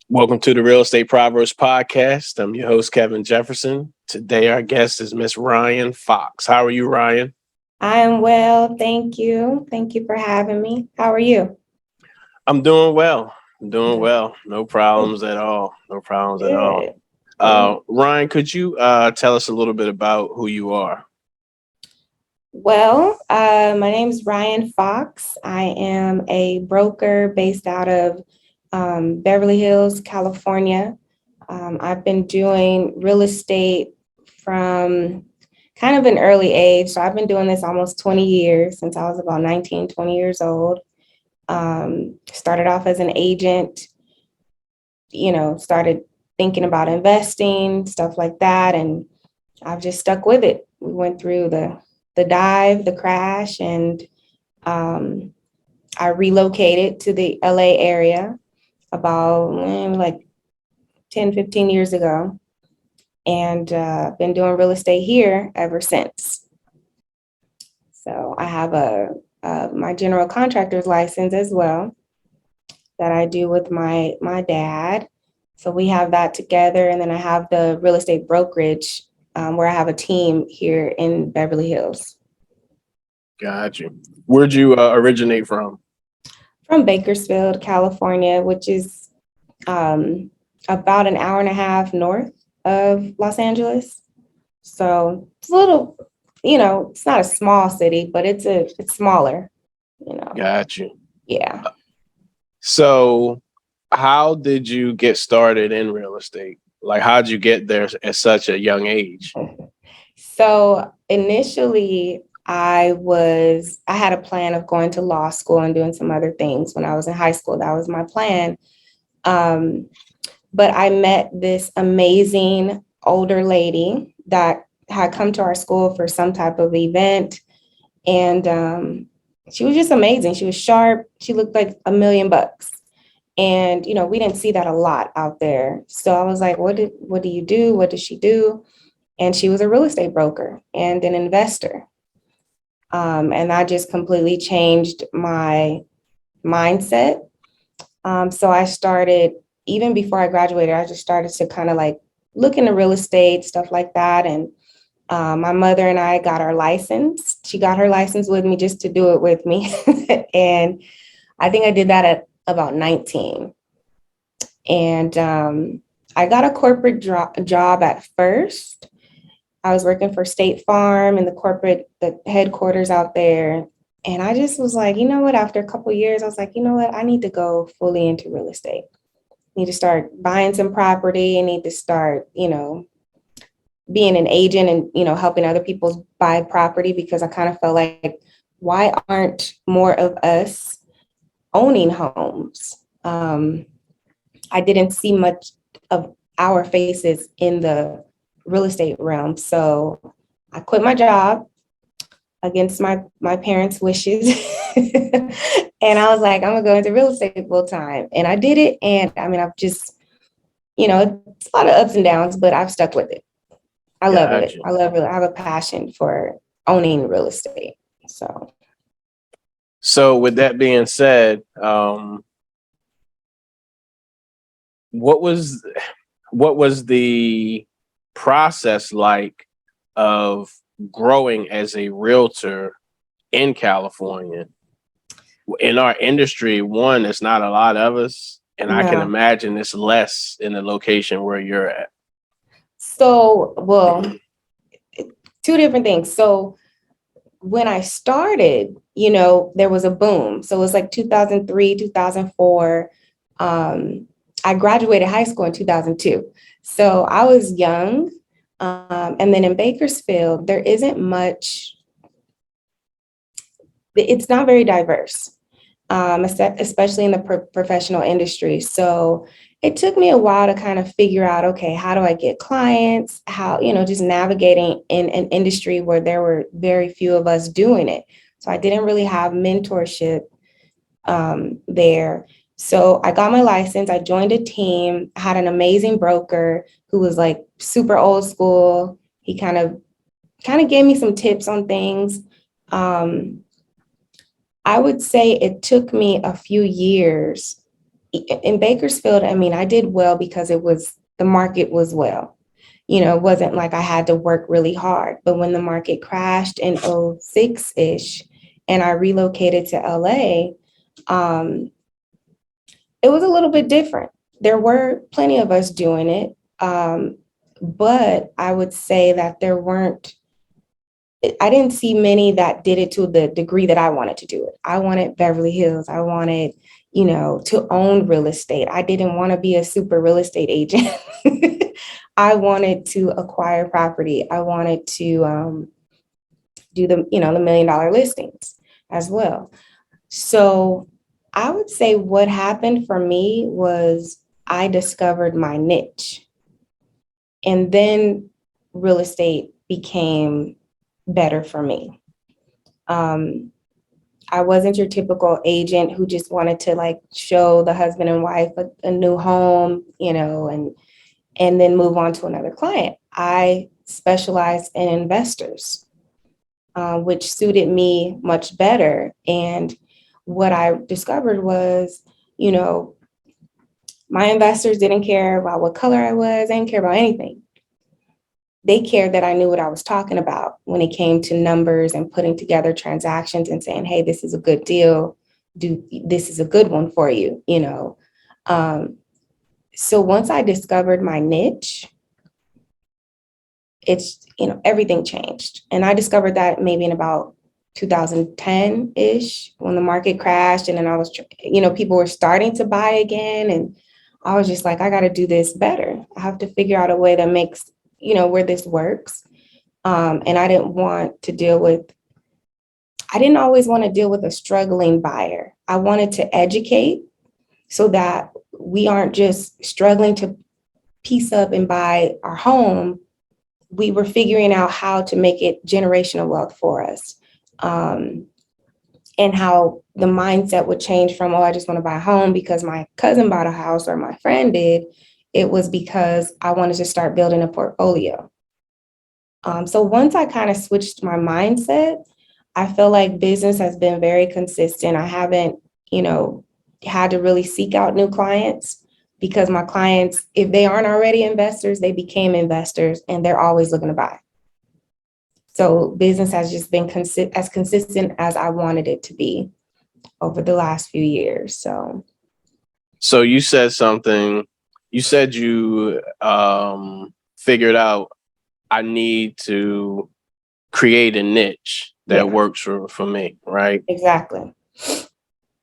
Welcome to the Real Estate Proverbs Podcast. I'm your host, Kevin Jefferson. Today, our guest is Miss Ryan Fox. How are you, Ryan? I am well, thank you. Thank you for having me. How are you? I'm doing well. I'm doing Good. well. No problems at all. No problems at all. Good. Good. Ryan, could you tell us a little bit about who you are? Well, my name is Ryan Fox. I am a broker based out of Beverly Hills, California. I've been doing real estate from kind of an early age. So I've been doing this almost 20 years since I was about 19, 20 years old. Started off as an agent, started thinking about investing, stuff like that. And I've just stuck with it. We went through the dive, the crash, and I relocated to the LA area about like 10, 15 years ago. And been doing real estate here ever since. So I have my general contractor's license as well that I do with my dad. So we have that together. And then I have the real estate brokerage where I have a team here in Beverly Hills. Got you. Where'd you originate from? From Bakersfield, California, which is about an hour and a half north of Los Angeles. So it's a little, it's not a small city, but it's smaller, Got you. Yeah. So how did you get started in real estate? Like, how'd you get there at such a young age? So initially I had a plan of going to law school and doing some other things when I was in high school. That was my plan. But I met this amazing older lady that had come to our school for some type of event. And she was just amazing. She was sharp. She looked like $1 million. And, we didn't see that a lot out there. So I was like, what do you do? What does she do? And she was a real estate broker and an investor. And that just completely changed my mindset. So I started, even before I graduated, I just started to kind of like look into real estate, stuff like that. And my mother and I got our license. She got her license with me just to do it with me. And I think I did that at about 19. And I got a corporate job at first. I was working for State Farm and the headquarters out there. And I just was like, you know what, after a couple of years, I was like, you know what, I need to go fully into real estate. I need to start buying some property. I need to start, being an agent and, helping other people buy property, because I kind of felt like, why aren't more of us owning homes? I didn't see much of our faces in the real estate realm. So I quit my job against my parents' wishes. And I was like, I'm gonna go into real estate full time. And I did it. And I mean, I've just, it's a lot of ups and downs, but I've stuck with it. I love it. Gotcha. I love it. I have a passion for owning real estate. So with that being said, what was the process like of growing as a realtor in California? In our industry, one, it's not a lot of us, and I can No. imagine it's less in the location where you're at. So, well, two different things. So when I started, there was a boom. So it was like 2003, 2004. I graduated high school in 2002. So I was young. And then in Bakersfield, there isn't much, it's not very diverse, especially in the professional industry. So it took me a while to kind of figure out, okay, how do I get clients? How, just navigating in an industry where there were very few of us doing it. So I didn't really have mentorship there. So I got my license. I joined a team, had an amazing broker who was like super old school. He kind of gave me some tips on things. I would say it took me a few years, in Bakersfield, I mean, I did well because the market was well. It wasn't like I had to work really hard. But when the market crashed in '06-ish and I relocated to LA, it was a little bit different. There were plenty of us doing it. But I would say that I didn't see many that did it to the degree that I wanted to do it. I wanted Beverly Hills. I wanted, to own real estate. I didn't want to be a super real estate agent. I wanted to acquire property. I wanted to do the $1 million listings as well. So I would say what happened for me was I discovered my niche. And then real estate became better for me. I wasn't your typical agent who just wanted to like show the husband and wife a new home, and then move on to another client. I specialized in investors, which suited me much better. And what I discovered was, my investors didn't care about what color I was. They didn't care about anything. They cared that I knew what I was talking about when it came to numbers and putting together transactions and saying, hey, this is a good deal. This is a good one for you, So once I discovered my niche, everything changed. And I discovered that maybe in about 2010-ish when the market crashed. And then I was, people were starting to buy again. And I was just like, I got to do this better. I have to figure out a way that makes, where this works. And I didn't always want to deal with a struggling buyer. I wanted to educate so that we aren't just struggling to piece up and buy our home. We were figuring out how to make it generational wealth for us. And how the mindset would change from, I just want to buy a home because my cousin bought a house or my friend did. It was because I wanted to start building a portfolio. So once I kind of switched my mindset, I feel like business has been very consistent. I haven't, had to really seek out new clients because my clients, if they aren't already investors, they became investors and they're always looking to buy. So business has just been as consistent as I wanted it to be over the last few years. So you said something. You said you figured out I need to create a niche that works for me, right? Exactly.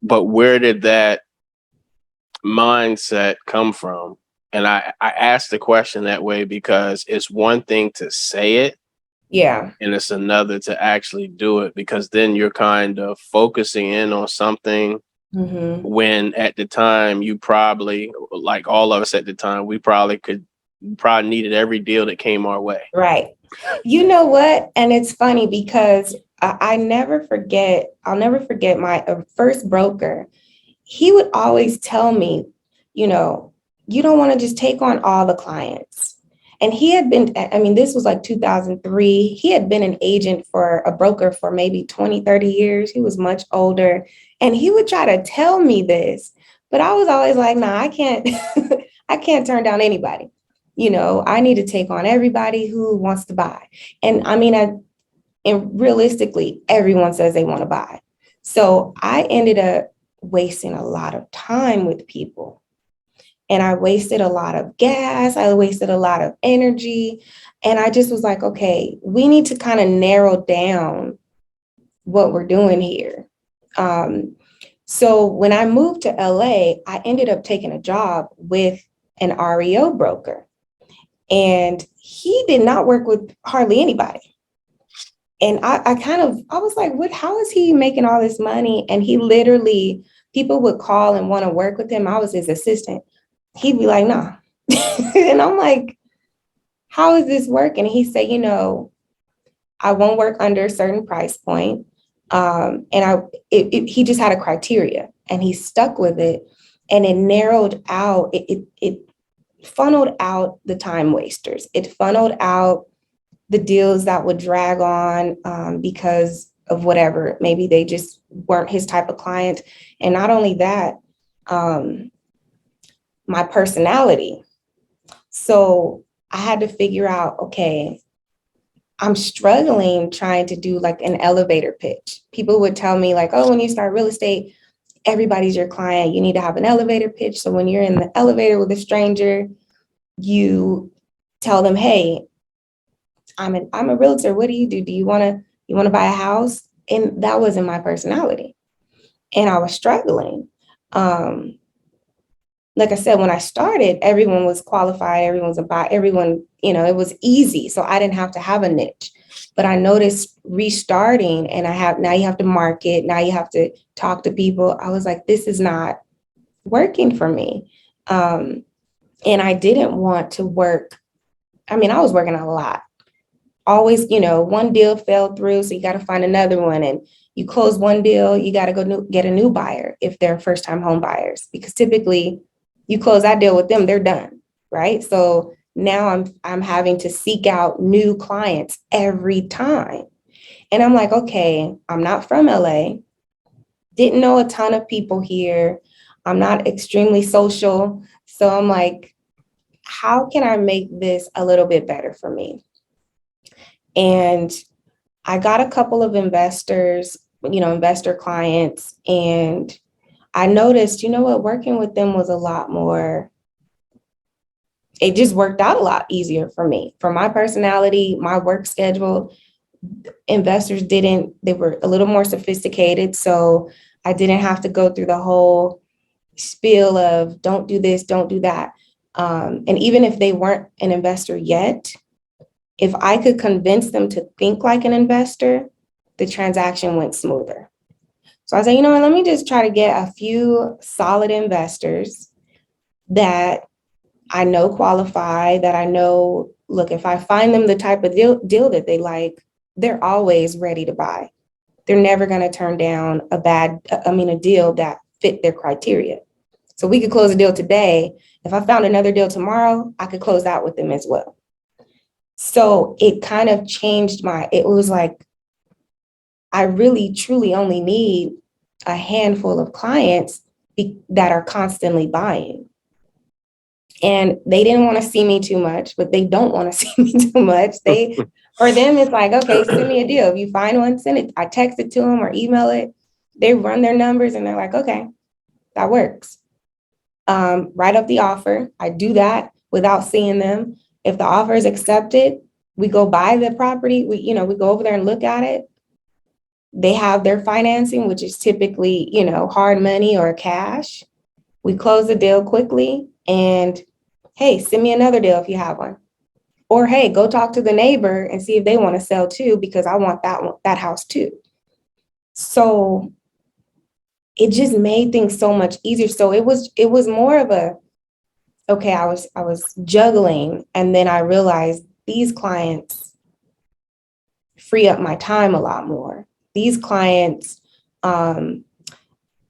But where did that mindset come from? And I asked the question that way because it's one thing to say it. Yeah. And it's another to actually do it, because then you're kind of focusing in on something when at the time you probably, like all of us at the time, we probably needed every deal that came our way. Right. You know what? And it's funny because I'll never forget my first broker. He would always tell me, you don't want to just take on all the clients. And he had been, this was like 2003. He had been an agent for a broker for maybe 20, 30 years. He was much older. And he would try to tell me this, but I was always like, nah, I can't, I can't turn down anybody. I need to take on everybody who wants to buy. And and realistically, everyone says they want to buy. So I ended up wasting a lot of time with people. And I wasted a lot of gas. I wasted a lot of energy. And I just was like, okay, we need to kind of narrow down what we're doing here. So when I moved to LA, I ended up taking a job with an REO broker. And he did not work with hardly anybody. And I was like, how is he making all this money? And he literally, people would call and want to work with him. I was his assistant. He'd be like, nah. And I'm like, how is this working? And he said, I won't work under a certain price point. He just had a criteria and he stuck with it, and it narrowed out, it funneled out the time wasters. It funneled out the deals that would drag on because of whatever, maybe they just weren't his type of client. And not only that, my personality. So I had to figure out, okay, I'm struggling trying to do like an elevator pitch. People would tell me like, oh, when you start real estate, everybody's your client. You need to have an elevator pitch. So when you're in the elevator with a stranger, you tell them, hey, I'm a realtor. What do you do? Do you want to buy a house? And that wasn't my personality. And I was struggling. Um, like I said, when I started, everyone was qualified, everyone was a buy, everyone, it was easy. So I didn't have to have a niche. But I noticed restarting and now you have to market, now you have to talk to people. I was like, this is not working for me. And I didn't want to work. I mean, I was working a lot. Always, one deal fell through, so you got to find another one. And you close one deal, you got to go get a new buyer if they're first time home buyers, because typically you close that deal with them, they're done, right? So now I'm having to seek out new clients every time. And I'm like, okay, I'm not from LA, didn't know a ton of people here. I'm not extremely social. So I'm like, how can I make this a little bit better for me? And I got a couple of investors, investor clients, and I noticed, working with them was a lot more, it just worked out a lot easier for me, for my personality, my work schedule. Investors they were a little more sophisticated. So I didn't have to go through the whole spiel of don't do this, don't do that. And even if they weren't an investor yet, if I could convince them to think like an investor, the transaction went smoother. So I said, let me just try to get a few solid investors that I know qualify, that I know, look, if I find them the type of deal that they like, they're always ready to buy. They're never going to turn down a deal that fit their criteria. So we could close a deal today. If I found another deal tomorrow, I could close out with them as well. So it kind of changed it was like, I really truly only need a handful of clients that are constantly buying. And they didn't want to see me too much, but they don't want to see me too much. For them, it's like, okay, send me a deal. If you find one, send it. I text it to them or email it. They run their numbers and they're like, okay, that works. Write up the offer. I do that without seeing them. If the offer is accepted, we go buy the property. We go over there and look at it. They have their financing, which is typically, hard money or cash. We close the deal quickly and, hey, send me another deal if you have one. Or, hey, go talk to the neighbor and see if they want to sell too, because I want that house too. So it just made things so much easier. So it was more of I was juggling, and then I realized these clients free up my time a lot more. These clients,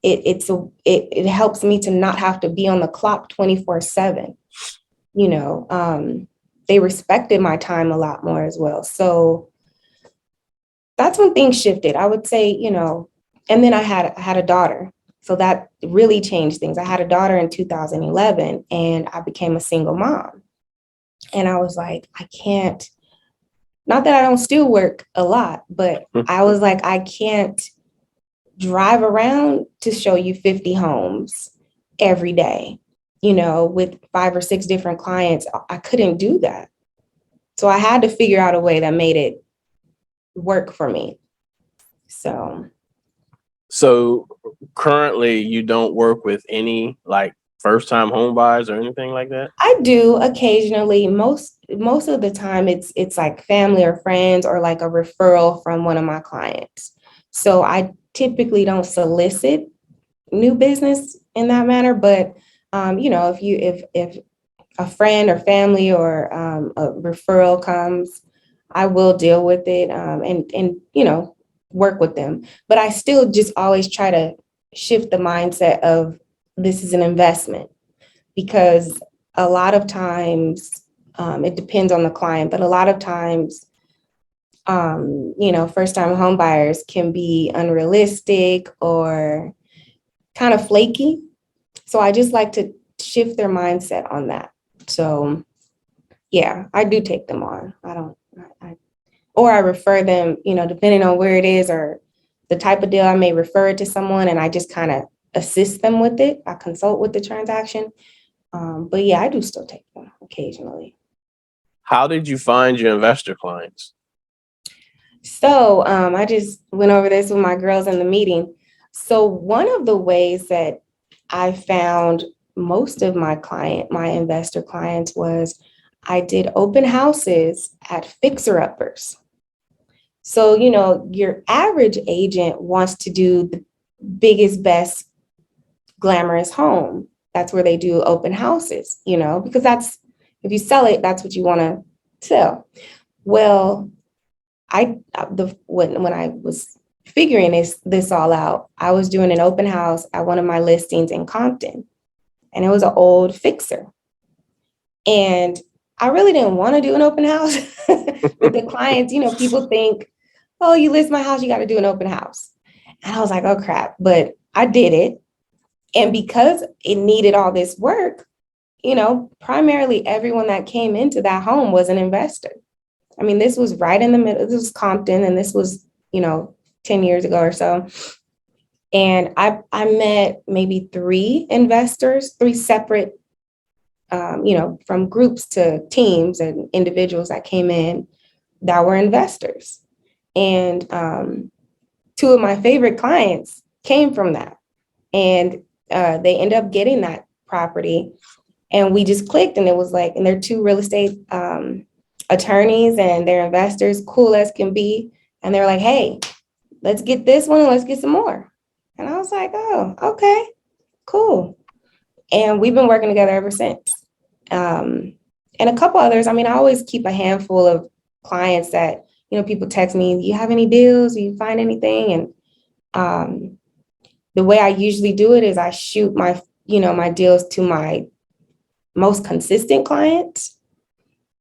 it helps me to not have to be on the clock 24/7. They respected my time a lot more as well. So that's when things shifted, I would say, and then I had a daughter. So that really changed things. I had a daughter in 2011 and I became a single mom. And I was like, I can't, not that I don't still work a lot, but I was like, I can't drive around to show you 50 homes every day, with 5 or 6 different clients. I couldn't do that. So I had to figure out a way that made it work for me. So currently you don't work with any like first time home buyers or anything like that? I do occasionally. Most of the time it's like family or friends or like a referral from one of my clients. So I typically don't solicit new business in that manner, but if a friend or family or a referral comes, I will deal with it and work with them. But I still just always try to shift the mindset of this is an investment, because a lot of times it depends on the client, but a lot of times first-time home buyers can be unrealistic or kind of flaky. So I just like to shift their mindset on that. So yeah, I do take them on. Or I refer them, depending on where it is or the type of deal, I may refer it to someone and I just kind of assist them with it. I consult with the transaction. But yeah, I do still take them occasionally. How did you find your investor clients? So I just went over this with my girls in the meeting. So one of the ways that I found most of my investor clients was I did open houses at fixer-uppers. So, your average agent wants to do the biggest, best, glamorous home. That's where they do open houses, because if you sell it, that's what you want to sell. Well, when I was figuring this all out, I was doing an open house at one of my listings in Compton, and it was an old fixer. And I really didn't want to do an open house with the clients. People think, oh, you list my house, you got to do an open house. And I was like, oh, crap. But I did it. And because it needed all this work, primarily everyone that came into that home was an investor. I mean, this was right in the middle. This was Compton, and this was, 10 years ago or so. And I met maybe three separate, from groups to teams and individuals that came in that were investors. And two of my favorite clients came from that. And they ended up getting that property. And we just clicked, and it was like, and they're two real estate attorneys, and they're investors, cool as can be. And they're like, hey, let's get this one and let's get some more. And I was like, oh, okay, cool. And we've been working together ever since. And a couple others. I mean, I always keep a handful of clients that, people text me, do you have any deals? Do you find anything? And the way I usually do it is I shoot my deals to my most consistent clients,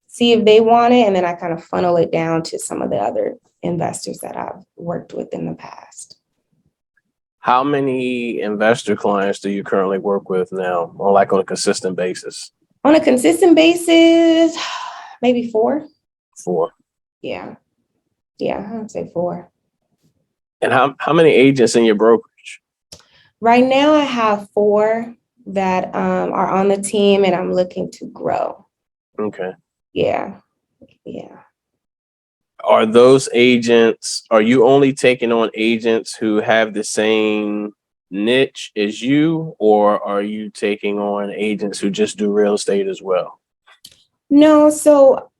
see if they want it, and then I kind of funnel it down to some of the other investors that I've worked with in the past. How many investor clients do you currently work with now, on a consistent basis? On a consistent basis, maybe 4. 4. Yeah, I would say 4. And how many agents in your brokerage? Right now, I have 4 that are on the team, and I'm looking to grow. Okay. Yeah. Are you only taking on agents who have the same niche as you, or are you taking on agents who just do real estate as well? No, so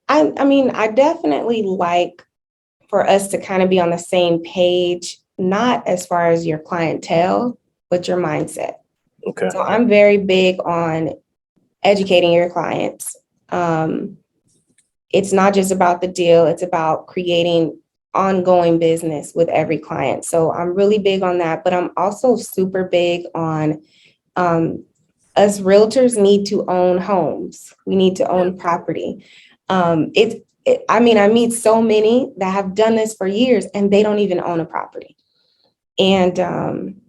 I mean, I definitely like for us to kind of be on the same page, not as far as your clientele, but your mindset. Okay. So I'm very big on educating your clients. It's not just about the deal, it's about creating ongoing business with every client. So I'm really big on that, but I'm also super big on us realtors need to own homes. We need to own property. I meet so many that have done this for years and they don't even own a property. And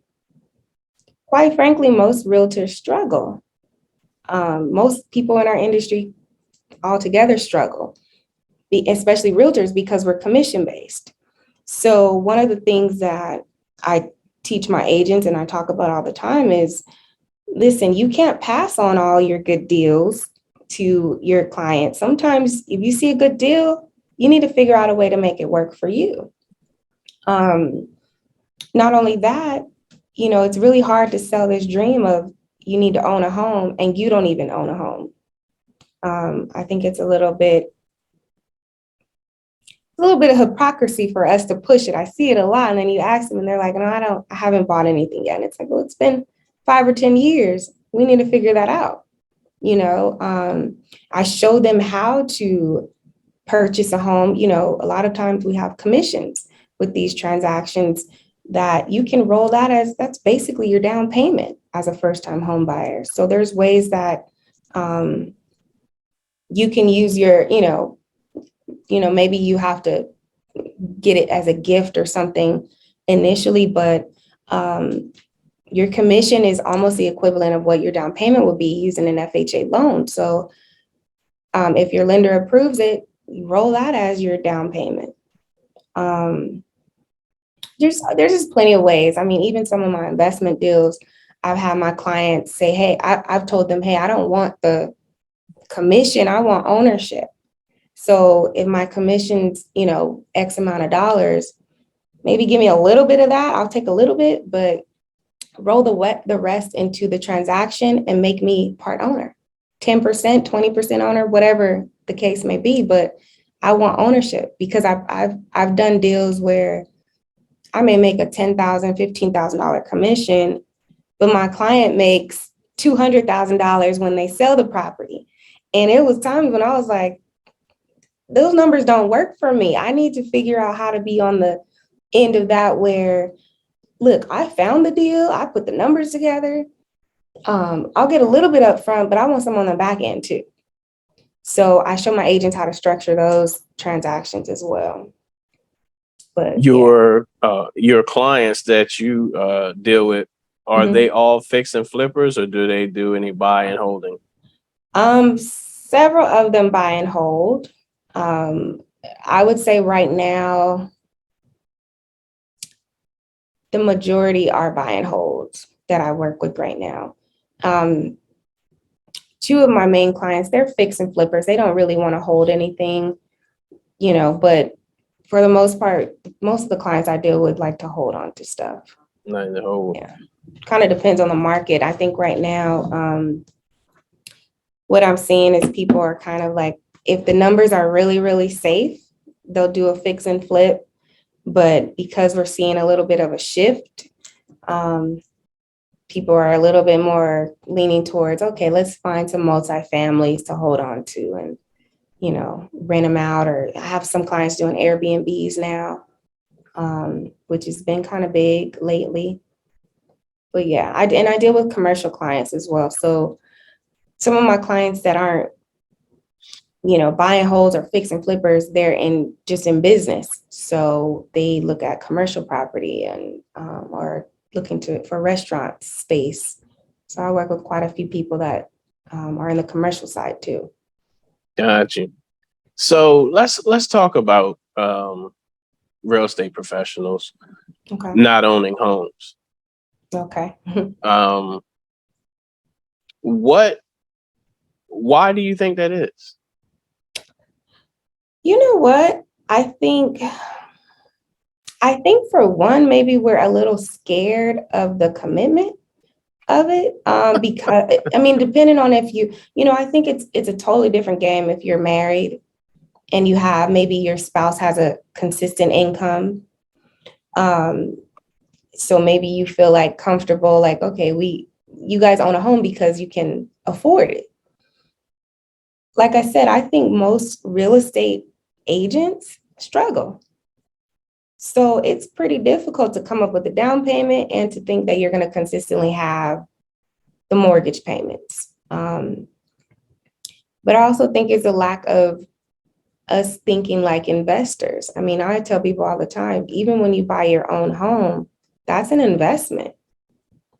quite frankly, most realtors struggle. Most people in our industry altogether struggle, especially realtors, because we're commission based. So one of the things that I teach my agents and I talk about all the time is, listen, you can't pass on all your good deals to your clients. Sometimes if you see a good deal, you need to figure out a way to make it work for you. Not only that, it's really hard to sell this dream of you need to own a home and you don't even own a home. I think it's a little bit of hypocrisy for us to push it. I see it a lot. And then you ask them and they're like, no, I haven't bought anything yet. And it's like, well, it's been 5 or 10 years. We need to figure that out. I show them how to purchase a home. A lot of times we have commissions with these transactions that you can roll that as that's basically your down payment as a first-time home buyer. So there's ways that you can use your, maybe you have to get it as a gift or something initially, but your commission is almost the equivalent of what your down payment would be using an FHA loan. So if your lender approves it, you roll that as your down payment. There's just plenty of ways. I mean, even some of my investment deals, I've had my clients say, hey, I've told them, hey, I don't want the commission, I want ownership. So if my commission's, X amount of dollars, maybe give me a little bit of that. I'll take a little bit, but roll the rest into the transaction and make me part owner, 10%, 20% owner, whatever the case may be. But I want ownership because I've done deals where I may make a $10,000, $15,000 commission, but my client makes $200,000 when they sell the property. And it was times when I was like, those numbers don't work for me. I need to figure out how to be on the end of that where, look, I found the deal, I put the numbers together. I'll get a little bit up front, but I want some on the back end too. So I show my agents how to structure those transactions as well. But your clients that you deal with, are they all fix and flippers, or do they do any buy and holding? Several of them buy and hold. I would say right now, the majority are buy and holds that I work with right now. Two of my main clients, they're fix and flippers. They don't really want to hold anything, but for the most part, most of the clients I deal with like to hold on to stuff. Not to hold. Yeah. Kind of depends on the market. I think right now, what I'm seeing is people are kind of like, if the numbers are really, really safe, they'll do a fix and flip. But because we're seeing a little bit of a shift, people are a little bit more leaning towards, okay, let's find some multifamilies to hold on to and, rent them out. Or I have some clients doing Airbnbs now, which has been kind of big lately. But yeah, I deal with commercial clients as well. So some of my clients that aren't, buy and holds or fix and flippers, they're just in business. So they look at commercial property and or looking for restaurant space. So I work with quite a few people that are in the commercial side too. Got you. So let's talk about real estate professionals not owning homes. Okay. Why do you think that is? You know what? I think for one, maybe we're a little scared of the commitment of it. Because I mean, depending on if I think it's a totally different game if you're married and you have, maybe your spouse has a consistent income. So maybe you feel like comfortable, like, okay, you guys own a home because you can afford it. Like I said, I think most real estate agents struggle. So it's pretty difficult to come up with a down payment and to think that you're going to consistently have the mortgage payments. But I also think it's a lack of us thinking like investors. I mean, I tell people all the time, even when you buy your own home, that's an investment.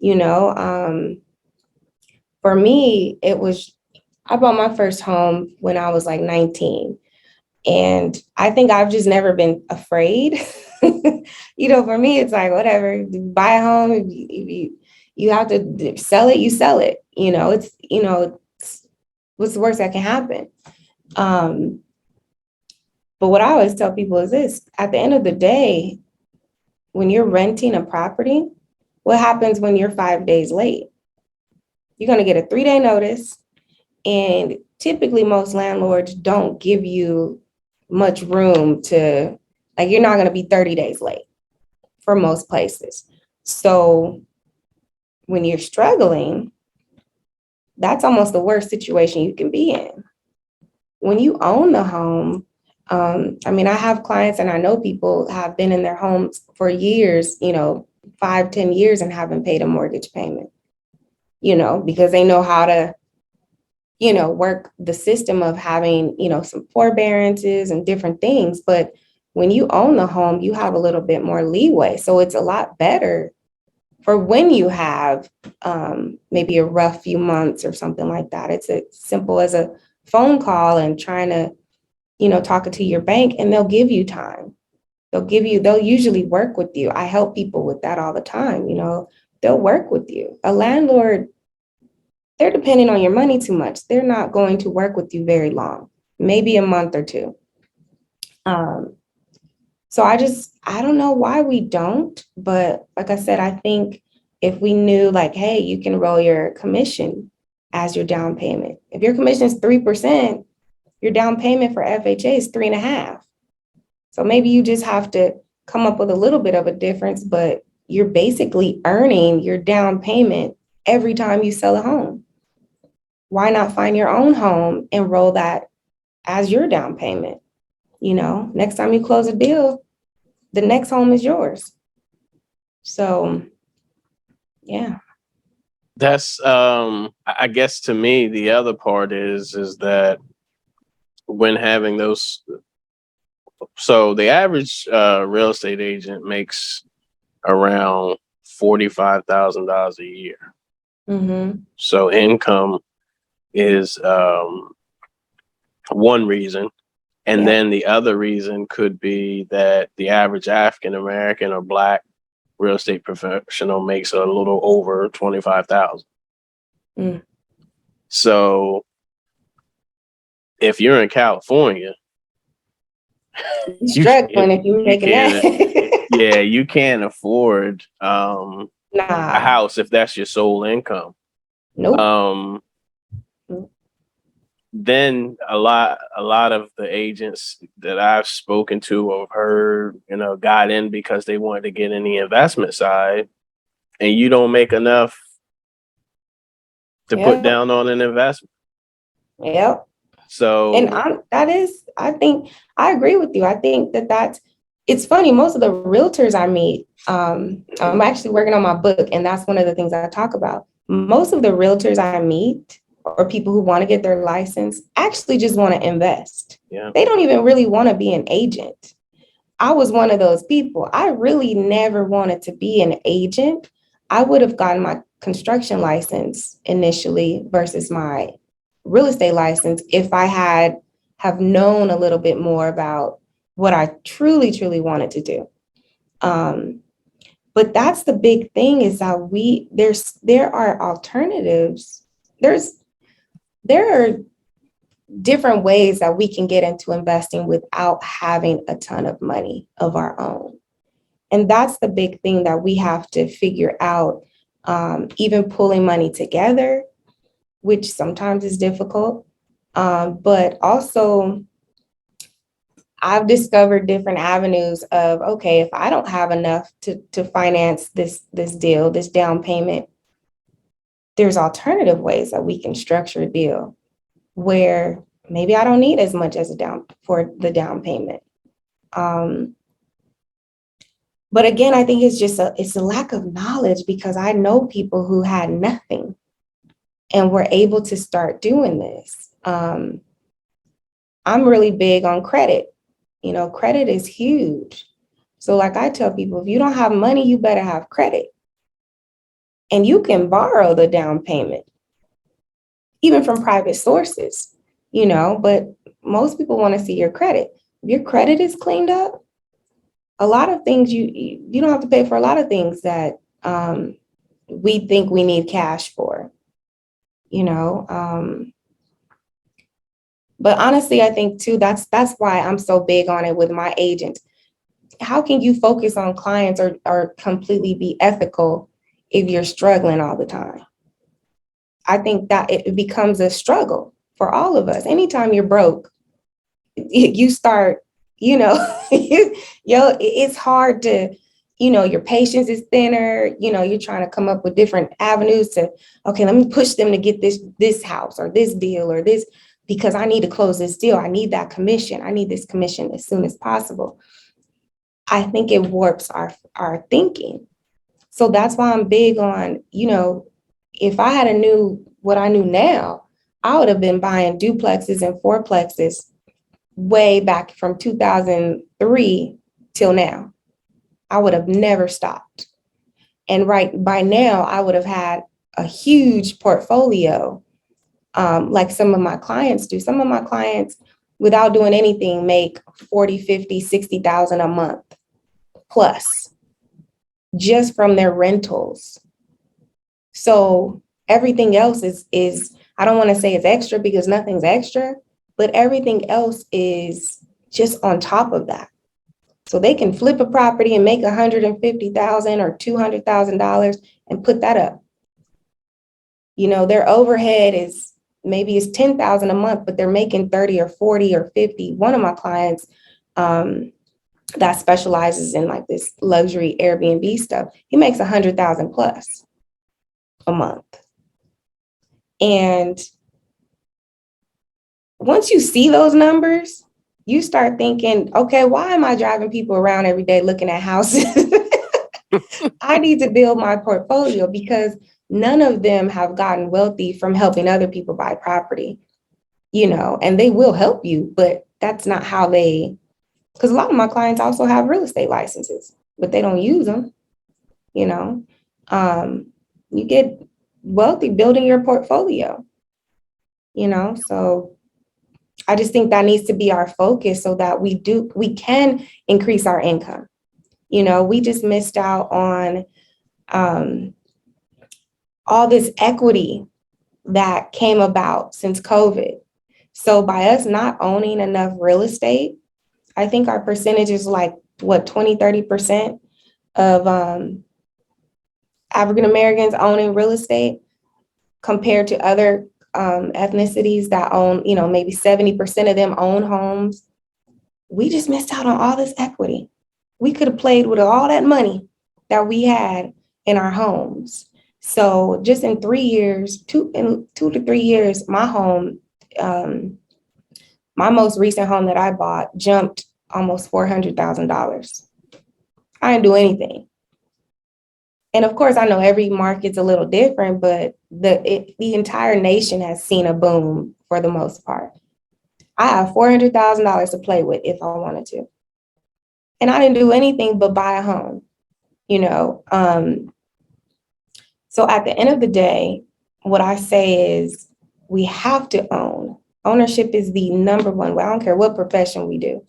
For me, I bought my first home when I was like 19. And I think I've just never been afraid. For me, it's like, whatever, buy a home. If you have to sell it, you sell it. It's what's the worst that can happen? But what I always tell people is this: at the end of the day, when you're renting a property, what happens when you're 5 days late? You're going to get a 3-day notice. And typically most landlords don't give you much room to, like, you're not going to be 30 days late for most places. So when you're struggling, that's almost the worst situation you can be in. When you own the home, I have clients and I know people have been in their homes for years, 5-10 years and haven't paid a mortgage payment, because they know how to, work the system of having, some forbearances and different things. But when you own the home, you have a little bit more leeway. So it's a lot better for when you have maybe a rough few months or something like that. It's as simple as a phone call and trying to, talking to your bank, and they'll give you time. They'll usually work with you. I help people with that all the time. They'll work with you. A landlord, they're depending on your money too much. They're not going to work with you very long, maybe a month or two. So I don't know why we don't, but like I said, I think if we knew like, hey, you can roll your commission as your down payment. If your commission is 3%, your down payment for FHA is 3.5. So maybe you just have to come up with a little bit of a difference, but you're basically earning your down payment every time you sell a home. Why not find your own home and roll that as your down payment? Next time you close a deal, the next home is yours. So, yeah. That's I guess to me the other part is that when having those, so the average real estate agent makes around $45,000 a year. Mm-hmm. So income is one reason. And then the other reason could be that the average African American or Black real estate professional makes a little over 25,000. Mm. So if you're in California, You're struggling if you're making that. yeah, you can't afford a Nah. house if that's your sole income. Nope. Then a lot of the agents that I've spoken to or heard, got in because they wanted to get in the investment side, and you don't make enough to put down on an investment. Yep. So, and I think I agree with you. I think it's funny. Most of the realtors I meet, I'm actually working on my book, and that's one of the things I talk about. Most of the realtors I meet or people who want to get their license actually just want to invest. Yeah. They don't even really want to be an agent. I was one of those people. I really never wanted to be an agent. I would have gotten my construction license initially versus my real estate license if I have known a little bit more about what I truly, truly wanted to do. But that's the big thing is that there are alternatives. There are different ways that we can get into investing without having a ton of money of our own. And that's the big thing that we have to figure out, even pulling money together, which sometimes is difficult. But also, I've discovered different avenues of, okay, if I don't have enough to finance this deal, this down payment, there's alternative ways that we can structure a deal where maybe I don't need as much as for the down payment. But again, I think it's a lack of knowledge, because I know people who had nothing and were able to start doing this. I'm really big on credit. Credit is huge. So like I tell people, if you don't have money, you better have credit. And you can borrow the down payment, even from private sources, but most people want to see your credit. If your credit is cleaned up, a lot of things you don't have to pay for a lot of things that we think we need cash for, But honestly, I think too, that's why I'm so big on it with my agents. How can you focus on clients or completely be ethical if you're struggling all the time? I think that it becomes a struggle for all of us. Anytime you're broke, you start, it's hard to, your patience is thinner, you're trying to come up with different avenues to, okay, let me push them to get this house or this deal or this, because I need to close this deal. I need that commission. I need this commission as soon as possible. I think it warps our thinking. So that's why I'm big on, if I had knew what I knew now, I would have been buying duplexes and fourplexes way back from 2003 till now. I would have never stopped. And right by now, I would have had a huge portfolio, like some of my clients do. Some of my clients, without doing anything, make 40, 50, 60,000 a month plus just from their rentals. So everything else is I don't want to say it's extra because nothing's extra, but everything else is just on top of that. So they can flip a property and make $150,000 or $200,000 and put that up. You know, their overhead is maybe it's 10,000 a month, but they're making 30 or 40 or 50. One of my clients that specializes in like this luxury Airbnb stuff, he makes 100,000 plus a month. And once you see those numbers, you start thinking, okay, why am I driving people around every day looking at houses? I need to build my portfolio because none of them have gotten wealthy from helping other people buy property, you know, and they will help you, but that's not how because a lot of my clients also have real estate licenses, but they don't use them, you know. You get wealthy building your portfolio, you know, so I just think that needs to be our focus so that we can increase our income. You know, we just missed out on all this equity that came about since COVID. So by us not owning enough real estate, I think our percentage is like, what, 20, 30% of African Americans owning real estate compared to other ethnicities that own, you know, maybe 70% of them own homes. We just missed out on all this equity. We could have played with all that money that we had in our homes. So just in 3 years, in 2 to 3 years, my home, my most recent home that I bought jumped almost $400,000. I didn't do anything. And of course, I know every market's a little different, but the entire nation has seen a boom for the most part. I have $400,000 to play with if I wanted to. And I didn't do anything but buy a home, you know. So at the end of the day, what I say is we have to own. Ownership is the number one way. I don't care what profession we do.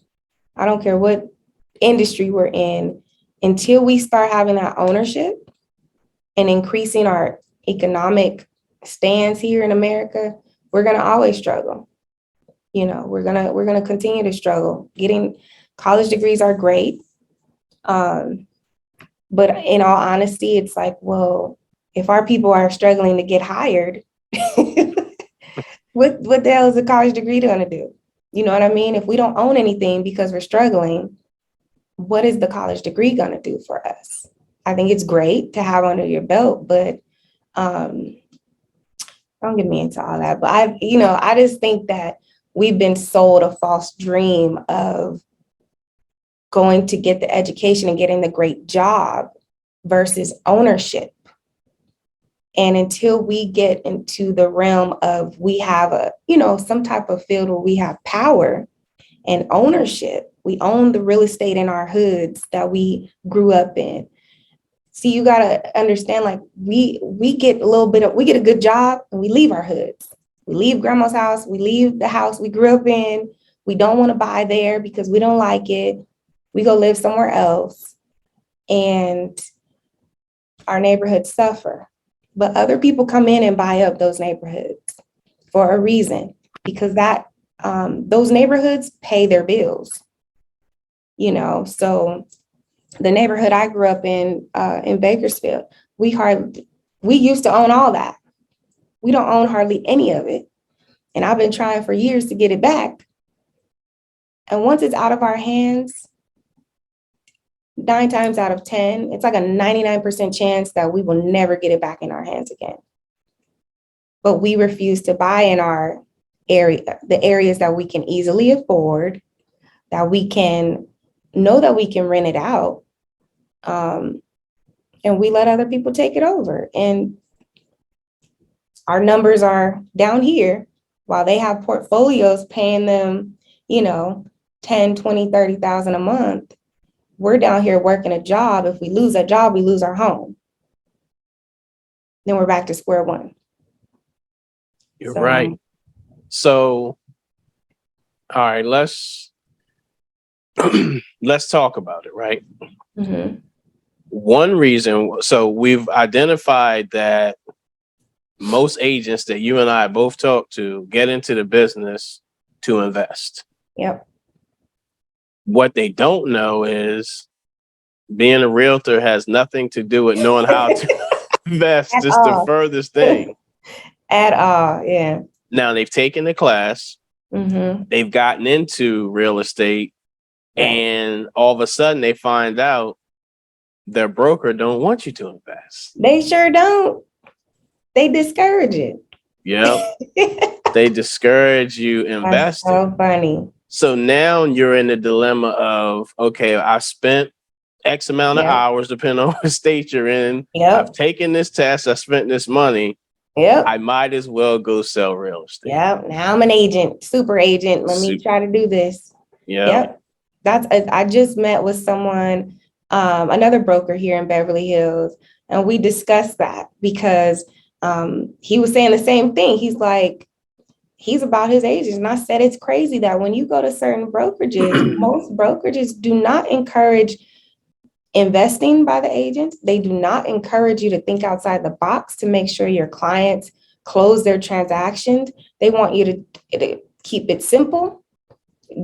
I don't care what industry we're in. Until we start having that ownership and increasing our economic stance here in America, we're going to always struggle. You know, we're gonna continue to struggle. Getting college degrees are great. But in all honesty, it's like, well, if our people are struggling to get hired, what the hell is a college degree going to do? You know what I mean? If we don't own anything because we're struggling, what is the college degree going to do for us? I think it's great to have under your belt, but don't get me into all that. But I just think that we've been sold a false dream of going to get the education and getting the great job versus ownership. And until we get into the realm of we have some type of field where we have power and ownership, we own the real estate in our hoods that we grew up in. See, you got to understand, like we get a good job and we leave our hoods. We leave grandma's house. We leave the house we grew up in. We don't want to buy there because we don't like it. We go live somewhere else and our neighborhoods suffer. But other people come in and buy up those neighborhoods for a reason, because those neighborhoods pay their bills. You know, so the neighborhood I grew up in Bakersfield, we used to own all that. We don't own hardly any of it. And I've been trying for years to get it back. And once it's out of our hands, 9 times out of 10, it's like a 99% chance that we will never get it back in our hands again. But we refuse to buy in our area, the areas that we can easily afford, that we can know that we can rent it out. And we let other people take it over. And our numbers are down here while they have portfolios paying them, 10, 20, 30,000 a month. We're down here working a job. If we lose that job, we lose our home. then we're back to square one. You're right. So, all right, let's let's talk about it, right? Mm-hmm. One reason, so we've identified that most agents that you and I both talk to get into the business to invest. Yep. What they don't know is being a realtor has nothing to do with knowing how to invest. At It's the all. furthest thing. At all, yeah. Now they've taken the class, Mm-hmm. they've gotten into real estate, Right. and all of a sudden they find out their broker don't want you to invest. They sure don't. They discourage it. Yep. They discourage you That's investing. so funny. So now you're in the dilemma of, okay, I spent X amount of hours, depending on what state you're in. Yep. I've taken this test. I spent this money. Yep. I might as well go sell real estate. Yep. Now I'm an agent, super agent. Let me try to do this. Yep. I just met with someone, another broker here in Beverly Hills, and we discussed that because he was saying the same thing. He's like, he's about his agents. And I said, it's crazy that when you go to certain brokerages, most brokerages do not encourage investing by the agents. They do not encourage you to think outside the box to make sure your clients close their transactions. They want you to keep it simple,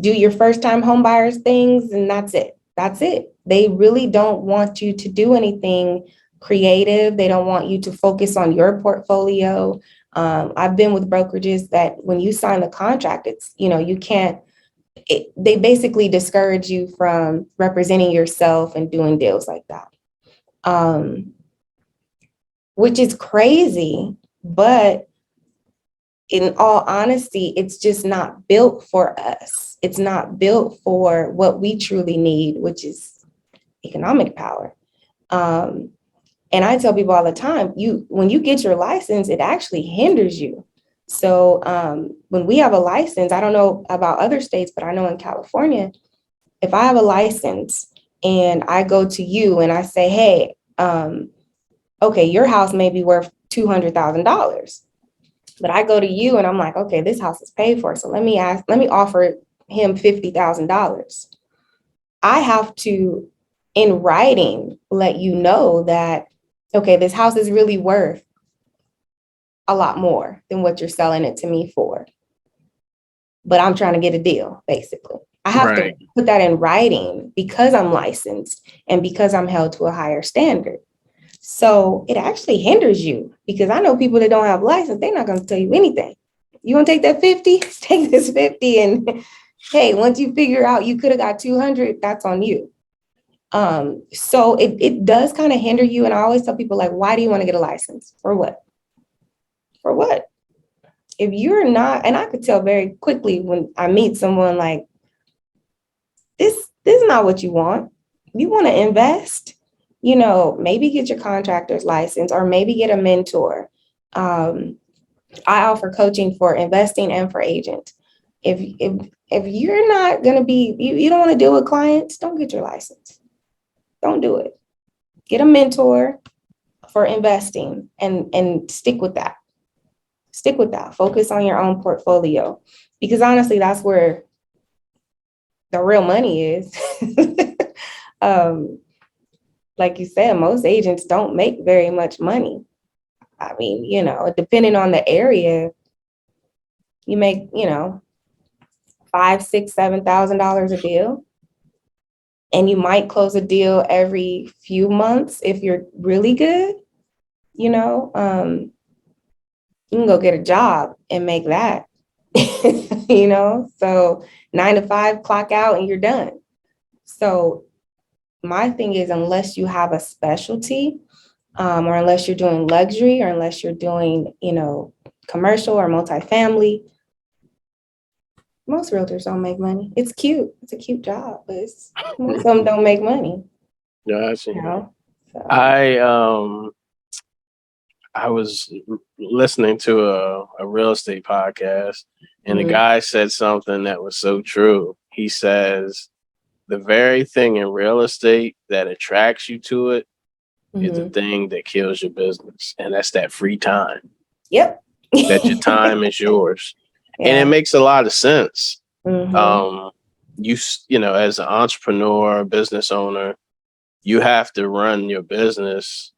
do your first time home buyers things, and that's it. That's it. They really don't want you to do anything creative. They don't want you to focus on your portfolio. I've been with brokerages that when you sign the contract, it's, you can't, they basically discourage you from representing yourself and doing deals like that, which is crazy. But in all honesty, it's just not built for us. It's not built for what we truly need, which is economic power. And I tell people all the time, when you get your license, it actually hinders you. So when we have a license, I don't know about other states, but I know in California, if I have a license and I go to you and I say, hey, okay, your house may be worth $200,000, but I go to you and I'm like, okay, this house is paid for. So let me offer him $50,000. I have to, in writing, let you know that, okay, this house is really worth a lot more than what you're selling it to me for. But I'm trying to get a deal, basically. I have to put that in writing because I'm licensed and because I'm held to a higher standard. So it actually hinders you because I know people that don't have license, they're not going to tell you anything. You want to take that 50? Take this 50. And hey, once you figure out you could have got 200, that's on you. So it does kind of hinder you. And I always tell people, like, why do you want to get a license? For what? For what? If you're not, and I could tell very quickly when I meet someone, like, this is not what you want. You want to invest, maybe get your contractor's license or maybe get a mentor. I offer coaching for investing and for agents. If you're not going to be, you don't want to deal with clients, don't get your license. Don't do it. Get a mentor for investing and stick with that. Stick with that. Focus on your own portfolio, because honestly, that's where the real money is. Like you said, most agents don't make very much money. I mean, depending on the area, you make, $5,000, $6,000, $7,000 a deal. And you might close a deal every few months if you're really good. You can go get a job and make that. So 9 to 5, clock out and you're done. So my thing is, unless you have a specialty, or unless you're doing luxury, or unless you're doing, commercial or multifamily, most realtors don't make money. It's cute. It's a cute job, but most of them don't make money. Gotcha. So. I was listening to a real estate podcast, and the guy said something that was so true. He says, the very thing in real estate that attracts you to it is the Mhm. thing that kills your business. And that's that free time, Yep. that your time is yours. And it Yeah. makes a lot of sense. Mhm. Um, you know, as an entrepreneur, business owner, you have to run your business,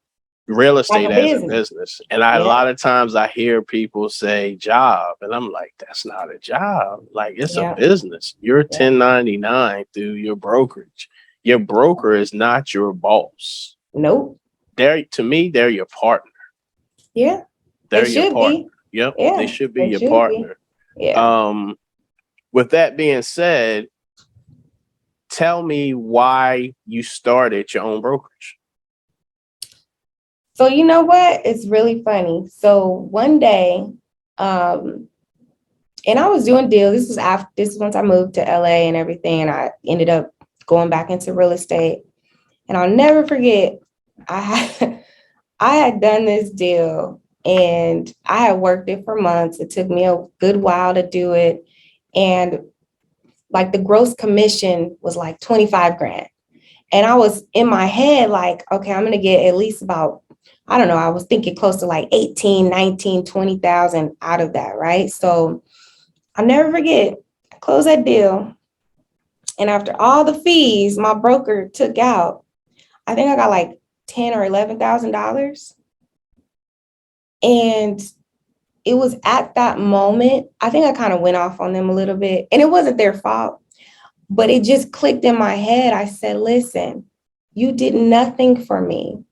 real Like estate a as a business. business. And a Yeah. lot of times I hear people say job, and I'm like, that's not a job. Like, it's a Yeah. business. You're Yeah. 1099 through your brokerage. Your broker is not your boss. Nope. To me, they're your partner. Yeah. They They're your should partner. be. Yep. They Yeah. should be They your should be. partner. Yeah. Um, with that being said, tell me why you started your own brokerage. So you know what? It's really funny. So one day, and I was doing deals. This is once I moved to LA and everything, and I ended up going back into real estate. And I'll never forget, I had I had done this deal and I had worked it for months. It took me a good while to do it. And like the gross commission was like 25 grand. And I was in my head, like, okay, I'm going to get at least about, I don't know, I was thinking close to like 18, 19, 20,000 out of that. Right. So I'll never forget, I closed that deal. And after all the fees my broker took out, I think I got like $10,000 or $11,000. And it was at that moment, I think I kind of went off on them a little bit, and it wasn't their fault, but it just clicked in my head. I said, listen, you did nothing for me.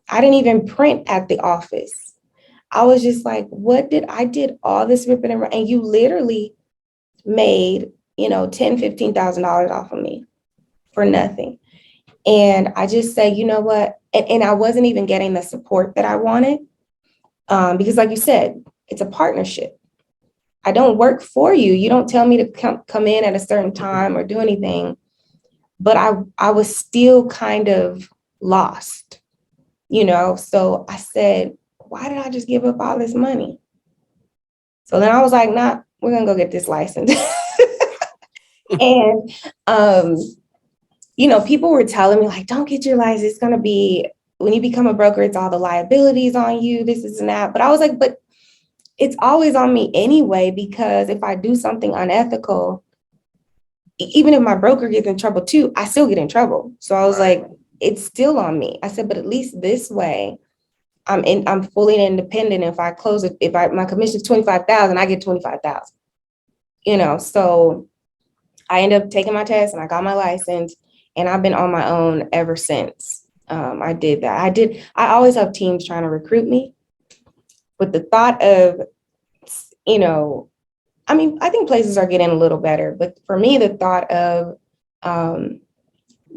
I didn't even print at the office. I was just like, I did all this ripping and you literally made, $10,000, $15,000 off of me for nothing. And I just say, you know what? And I wasn't even getting the support that I wanted. Because like you said, it's a partnership. I don't work for you. You don't tell me to come in at a certain time or do anything. But I was still kind of lost, So I said, why did I just give up all this money? So then I was like, nah, we're gonna go get this license. And people were telling me like, don't get your license. It's gonna be when you become a broker, it's all the liabilities on you, this is and that. But I was like, but it's always on me anyway, because if I do something unethical, even if my broker gets in trouble too, I still get in trouble. So I was like, it's still on me. I said, but at least this way, I'm fully independent. If I close it, my commission is 25,000, I get 25,000. So I ended up taking my test and I got my license, and I've been on my own ever since. I did that. I always have teams trying to recruit me, but the thought of, I think places are getting a little better, but for me, the thought of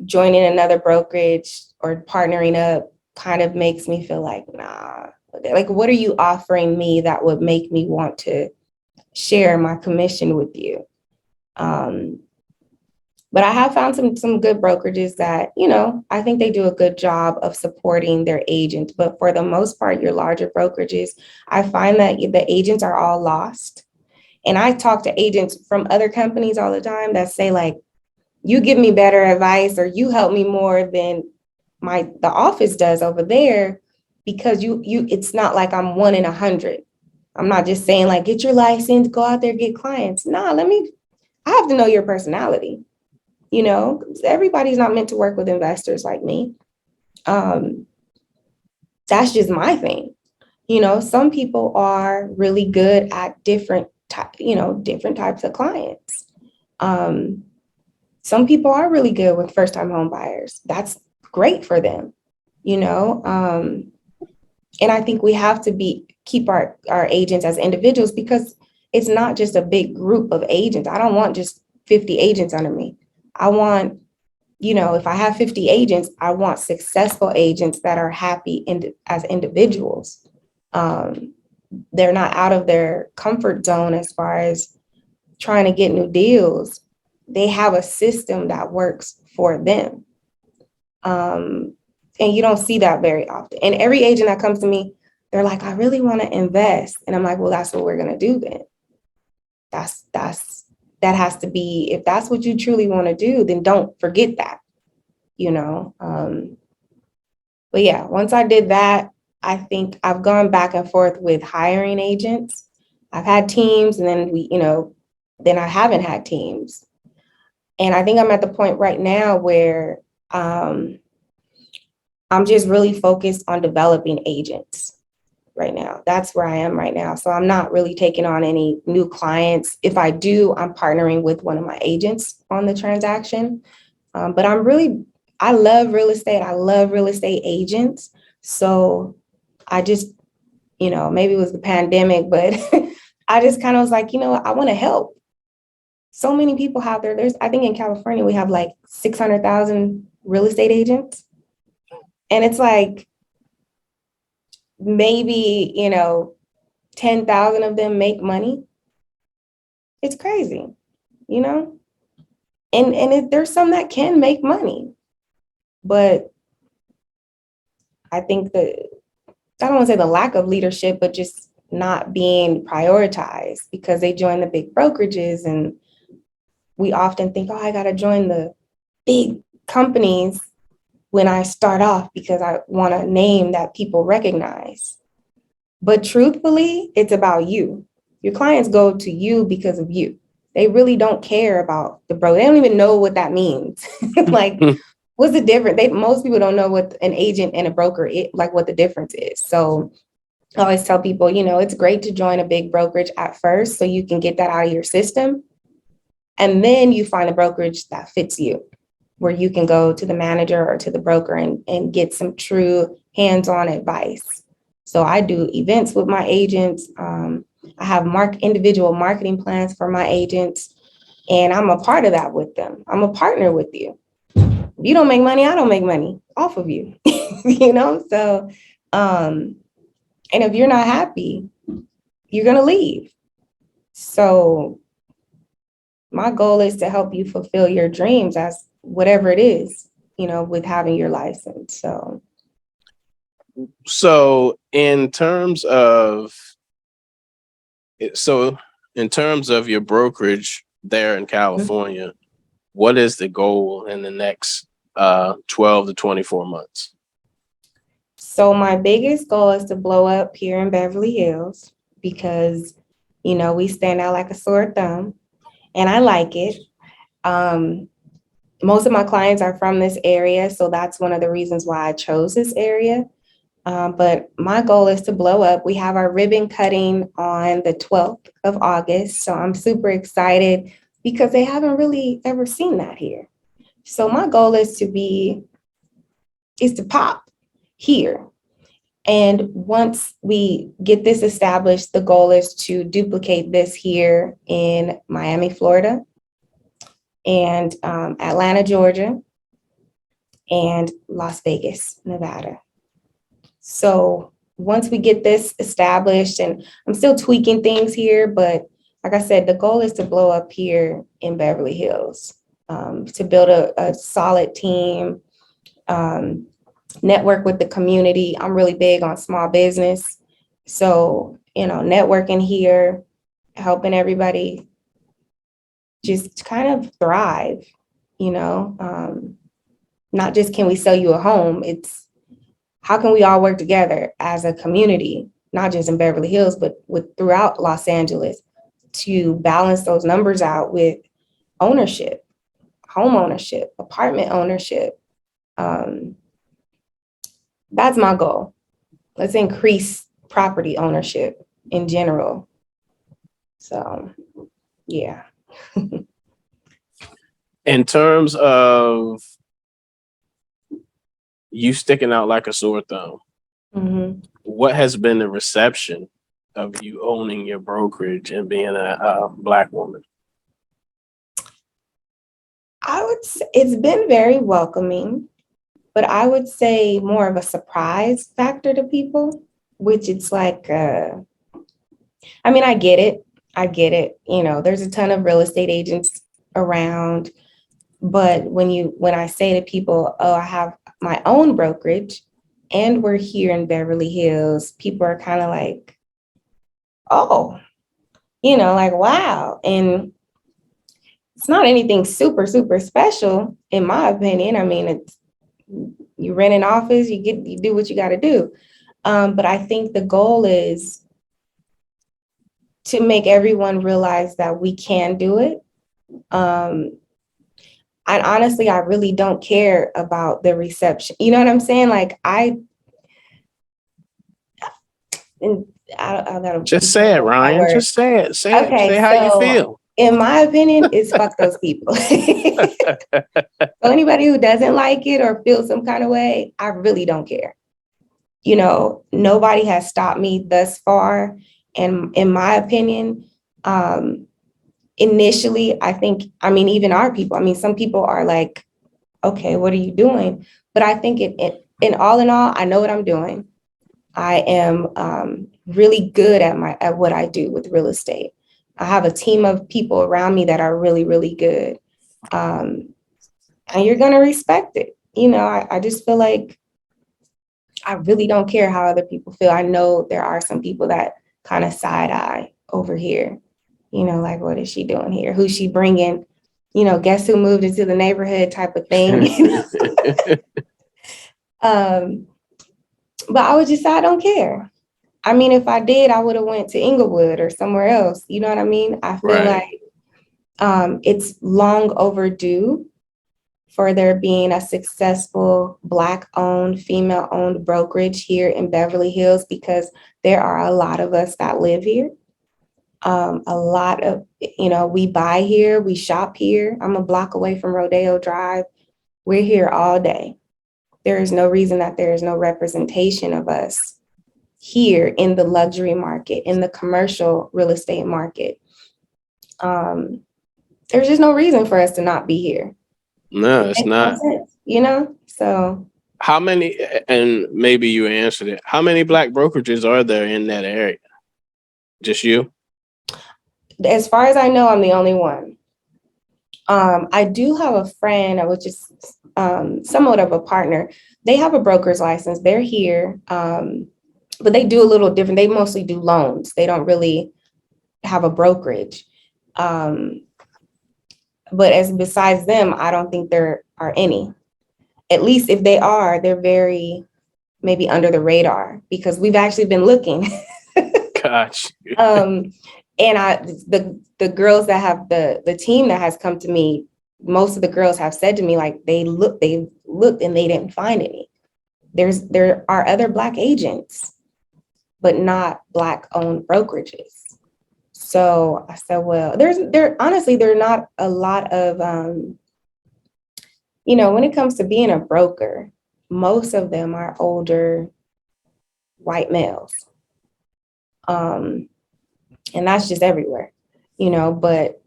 joining another brokerage or partnering up kind of makes me feel like, nah, like, what are you offering me that would make me want to share my commission with you? But I have found some good brokerages that, I think they do a good job of supporting their agents. But for the most part, your larger brokerages, I find that the agents are all lost. And I talk to agents from other companies all the time that say, like, you give me better advice or you help me more than the office does over there, because it's not like I'm 1 in 100. I'm not just saying like, get your license, go out there, get clients. Nah, I have to know your personality. Everybody's not meant to work with investors like me. That's just my thing. Some people are really good at different types of clients. Some people are really good with first-time home buyers. That's great for them, and I think we have to keep our agents as individuals, because it's not just a big group of agents. I don't want just 50 agents under me. I want, if I have 50 agents, I want successful agents that are happy as individuals. They're not out of their comfort zone as far as trying to get new deals. They have a system that works for them. And you don't see that very often. And every agent that comes to me, they're like, I really want to invest. And I'm like, well, that's what we're going to do then. That has to be, if that's what you truly want to do, then don't forget that, But But yeah, once I did that, I think I've gone back and forth with hiring agents. I've had teams, and then then I haven't had teams. And I think I'm at the point right now where I'm just really focused on developing agents right now. That's where I am right now. So I'm not really taking on any new clients. If I do, I'm partnering with one of my agents on the transaction. But I love real estate. I love real estate agents. So I just, maybe it was the pandemic, but I just kind of was like, I want to help. So many people out there. I think in California, we have like 600,000 real estate agents. And it's like, maybe, 10,000 of them make money. It's crazy, you know? There's some that can make money, but I think I don't want to say the lack of leadership, but just not being prioritized because they join the big brokerages, and we often think, oh, I got to join the big companies when I start off because I want a name that people recognize. But truthfully, it's about you. Your clients go to you because of you. They really don't care about the bro. They don't even know what that means. Like, what's the difference? Most people don't know what an agent and a broker like what the difference is. So I always tell people, it's great to join a big brokerage at first so you can get that out of your system. And then you find a brokerage that fits you, where you can go to the manager or to the broker and get some true hands-on advice. So I do events with my agents. I have individual marketing plans for my agents, and I'm a part of that with them. I'm a partner with you. You don't make money, I don't make money off of you, So, and if you're not happy, you're going to leave. So my goal is to help you fulfill your dreams as whatever it is, with having your license. So in terms of your brokerage there in California, what is the goal in the next 12 to 24 months? So my biggest goal is to blow up here in Beverly Hills because, we stand out like a sore thumb, and I like it. Most of my clients are from this area, so that's one of the reasons why I chose this area. But my goal is to blow up. We have our ribbon cutting on the 12th of August, so I'm super excited because they haven't really ever seen that here. So my goal is to pop here. And once we get this established, the goal is to duplicate this here in Miami, Florida, and Atlanta, Georgia, and Las Vegas, Nevada. So once we get this established, and I'm still tweaking things here, but like I said, the goal is to blow up here in Beverly Hills, to build a solid team, network with the community. I'm really big on small business. So, networking here, helping everybody just kind of thrive, not just can we sell you a home, it's how can we all work together as a community, not just in Beverly Hills, but throughout Los Angeles, to balance those numbers out with ownership, home ownership, apartment ownership. That's my goal. Let's increase property ownership in general. So, yeah. In terms of you sticking out like a sore thumb, what has been the reception of you owning your brokerage and being a Black woman? I would say it's been very welcoming, but I would say more of a surprise factor to people, which it's like, I get it. I get it. There's a ton of real estate agents around, but when I say to people, oh, I have my own brokerage and we're here in Beverly Hills, people are kind of like, oh, like, wow. And it's not anything super, super special, in my opinion. It's you rent an office, you do what you got to do. But I think the goal is to make everyone realize that we can do it. And honestly, I really don't care about the reception. You know what I'm saying? Like and I gotta Just say it, Ryan. word. Just say it. Say it. Okay, Say how you so feel. in my opinion, it's fuck those people. So anybody who doesn't like it or feels some kind of way, I really don't care. You know, nobody has stopped me thus far. And in my opinion, initially, I mean, even our people, I mean, some people are like, okay, what are you doing? But I think in all, I know what I'm doing. I am really good at what I do with real estate. I have a team of people around me that are really, really good. And you're going to respect it. You know, I just feel like I really don't care how other people feel. I know there are some people that kind of side eye over here, you know, like, what is she doing here? Who's she bringing? You know, guess who moved into the neighborhood type of thing. But I would just say I don't care. I mean, if I did, I would have went to Inglewood or somewhere else. You know what I mean? I feel Right. like it's long overdue for there being a successful Black-owned, female-owned brokerage here in Beverly Hills, because there are a lot of us that live here. A lot of, you know, we buy here, we shop here. I'm a block away from Rodeo Drive. We're here all day. There is no reason that there is no representation of us here in the luxury market, in the commercial real estate market. There's just no reason for us to not be here. No, it's not. Sense, you know? So How many, and maybe you answered it, how many Black brokerages are there in that area? Just you? as far as I know, I'm the only one. I do have a friend, which is somewhat of a partner. They have a broker's license. They're here, but they do a little different. They mostly do loans. They don't really have a brokerage. But as besides them, I don't think there are any. At least if they are, they're very maybe under the radar, because we've actually been looking. Gosh. And the girls that have the team that has come to me, most of the girls have said to me, like, they looked and they didn't find any. There are other Black agents, but not Black owned brokerages. So I said, well, honestly, there are not a lot of, you know, when it comes to being a broker, most of them are older white males. And that's just everywhere, you know, but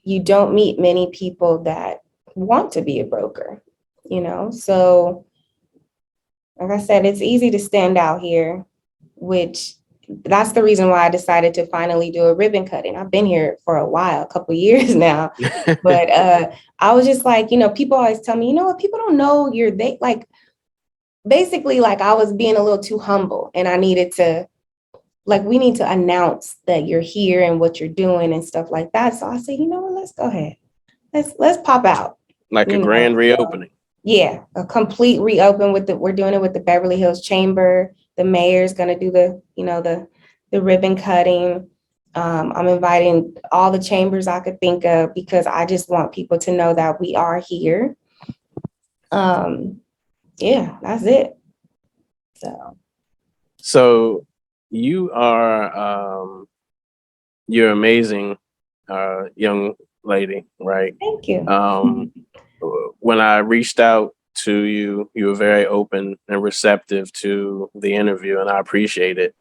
you don't meet many people that want to be a broker, you know? So like I said, it's easy to stand out here, which that's the reason why I decided to finally do a ribbon cutting. I've been here for a while, a couple of years now, but I was just like, you know, people always tell me, you know what, people don't know like, basically, like, I was being a little too humble, and I needed to, like, we need to announce that you're here and what you're doing and stuff like that. So I said, you know what, let's go ahead. Let's pop out. Like a grand reopening. Yeah, a complete reopen we're doing it with the Beverly Hills Chamber. The mayor's going to do the ribbon cutting. I'm inviting all the chambers I could think of, because I just want people to know that we are here. Yeah, that's it. So you are, you're amazing, young lady, right? Thank you. When I reached out to you, you were very open and receptive to the interview, and I appreciate it.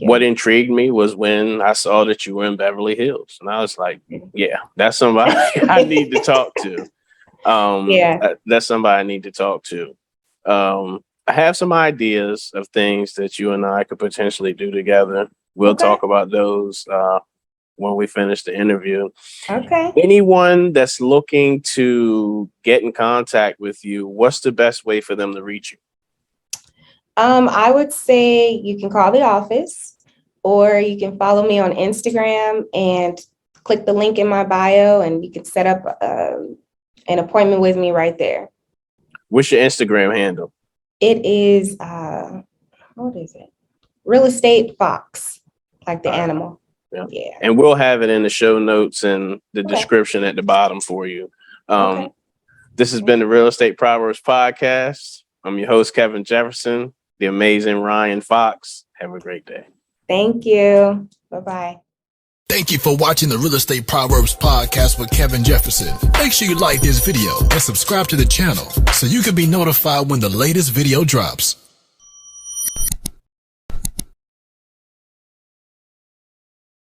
What intrigued me was when I saw that you were in Beverly Hills, and I was like, yeah, that's somebody I need to talk to. That's somebody I need to talk to. I have some ideas of things that you and I could potentially do together. We'll talk about those when we finish the interview. Okay. Anyone that's looking to get in contact with you, what's the best way for them to reach you? I would say you can call the office, or you can follow me on Instagram and click the link in my bio, and you can set up an appointment with me right there. What's your Instagram handle? It is, what is it? Real Estate Fox, like the animal. Yeah. Yeah. And we'll have it in the show notes and the Okay. description at the bottom for you. Okay. This has been the Real Estate Proverbs Podcast. I'm your host, Kevin Jefferson, the amazing Ryan Fox. Have a great day. Thank you. Bye-bye. Thank you for watching the Real Estate Proverbs Podcast with Kevin Jefferson. Make sure you like this video and subscribe to the channel so you can be notified when the latest video drops.